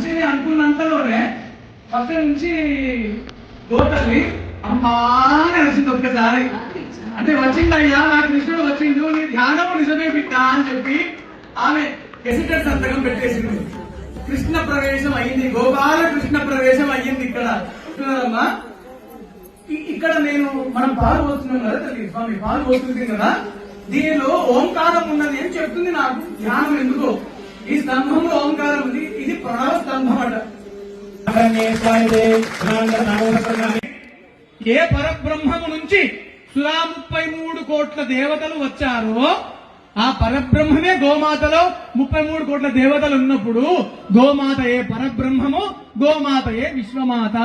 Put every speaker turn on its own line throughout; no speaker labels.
మంచిగా అనుకున్నంతలోనే పక్క నుంచి గోతల్లి అమ్మా అని వచ్చింది ఒక్కసారి. అంటే వచ్చిందయ్యా నా కృష్ణుడు వచ్చిండు, నీ ధ్యానం నిజమే బిడ్డ అని చెప్పి ఆమె గెజిటెడ్ సంతకం పెట్టేసింది. కృష్ణ ప్రవేశం అయ్యింది, గోపాల కృష్ణ ప్రవేశం అయ్యింది. ఇక్కడ చూడాలమ్మా, ఇక్కడ మనం పాలు పోస్తున్నాం కదా తల్లి, స్వామి పాలు పోస్తుంది కదా, దీనిలో ఓంకారం ఉన్నది అని చెప్తుంది నాకు ధ్యానం. ఎందుకో ఈ స్తంభంలో ఓంకారం ఉంది, ఇది ప్రణవ స్తంభం అట. ఏ పరబ్రహ్మము నుంచి సురా 33 కోట్ల దేవతలు వచ్చారో ఆ పరబ్రహ్మమే గోమాతలో 33 కోట్ల దేవతలు ఉన్నప్పుడు గోమాత ఏ పరబ్రహ్మము, గోమాత ఏ విశ్వమాత.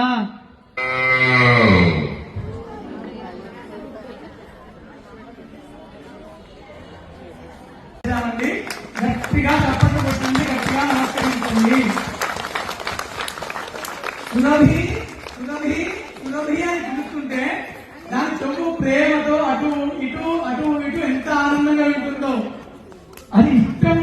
గట్టిగా చప్పట్లు కొట్టండి, గట్టిగా నమస్కరించండి. సురభి సురభి సురభి అని చూస్తుంటే దాని చొప్పు ప్రేమతో అటు ఇటు ఎంత ఆనందంగా ఉంటుందో. అది ఇష్టం